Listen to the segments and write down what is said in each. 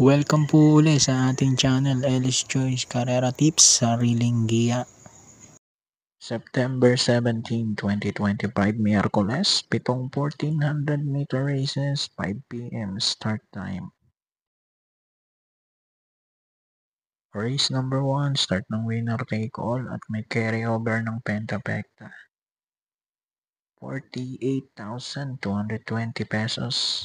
Welcome po uli sa ating channel, Ellis Choice Carrera Tips, Sariling Giya. September 17, 2025, Miyerkules, 1400 meter races, 5 p.m. start time. Race number 1, start ng winner take all at may carryover ng Pentapecta. 48,220 pesos.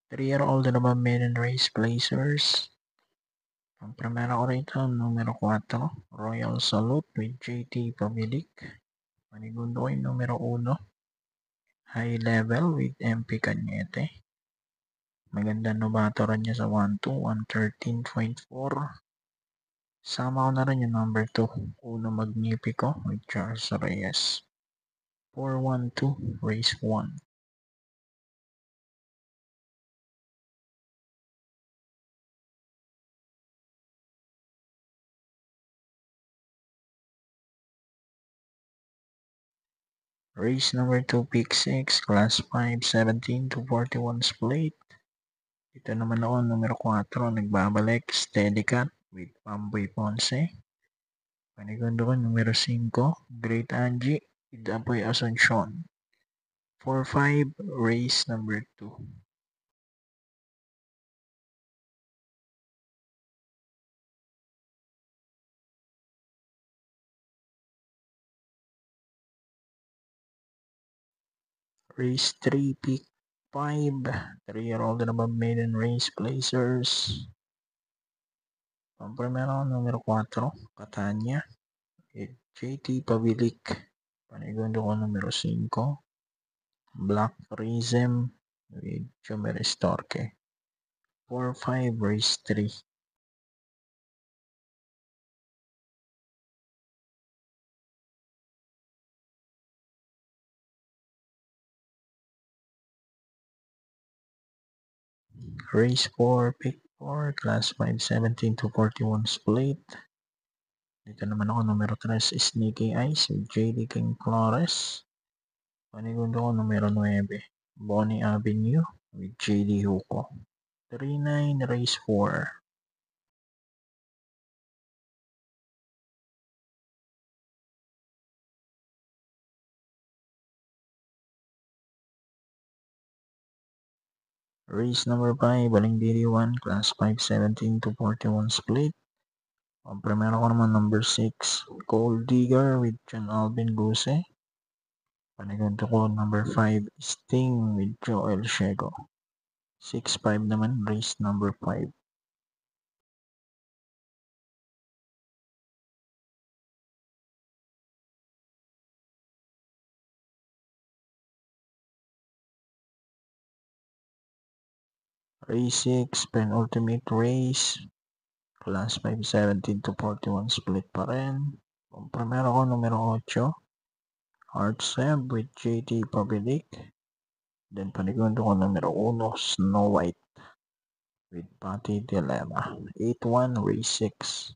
3-year-old and above maiden race placers. Ang primera ko rito, numero 4, Royal Salute with JT Pabilik. Panigundo ko yung numero 1, High Level with MP Cañete. Maganda nobatoran niya sa 1-2, 113.4. Sama ko na rin yung number 2, Uno Magnifico with Charles Reyes. 4-1-2, race 1. Race number 2, pick 6, class 5, 17 to 41 split. Ito naman ako, numero 4, nagbabalik, Steady Cut with Pamboy Ponce. Panigundo ko, numero 5, Great Angie with Apoy Asuncion. 4-5, race number 2. Race 3, pick 5, 3-year-old and above maiden race placers. Pampremero, numero 4, Catania with JT Pabilik. Panigundo ko, numero 5, Black Prism with Chumeres Torque. 4-5, race 3. Race 4, pick 4, class 5, 17 to 41 split. Dito naman ako, numero 3, Sneaky Eyes with JD King Flores. Panigundo ko, numero 9, Bonnie Avenue with JD Huko. 3-9, race 4. Race number 5, Balingdiri 1, class 5, 17 to 41 split. Ang primero ko naman, number 6, Gold Digger with John Alvin Guse. Panigundo ko, number 5, Sting with Joel Shego. 6-5 naman, race number 5. Race 6, penultimate race. Class 5, 17 to 41 split pa rin. Ang primero ko, numero 8, Art Seb with JT Pabilik. Then panigundo ko, numero 1, Snow White with Patty Dilemma. 8-1, race 6.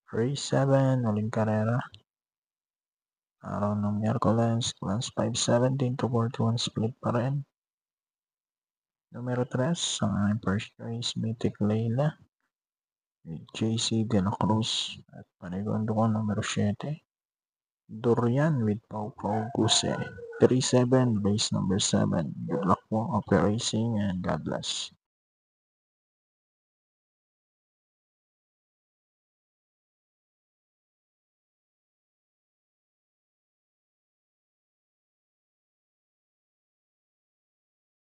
Race 7, uling karera. Araw ng Miyerkules, class 5, 17 to 41 split pa rin. Numero 3, ang aking first race, Mythic Layla with JC De La Cruz. At panigundo ko, numero 7, Durian with Pau Pau Guse. 3-7, race number 7. Good luck po, happy racing, and God bless.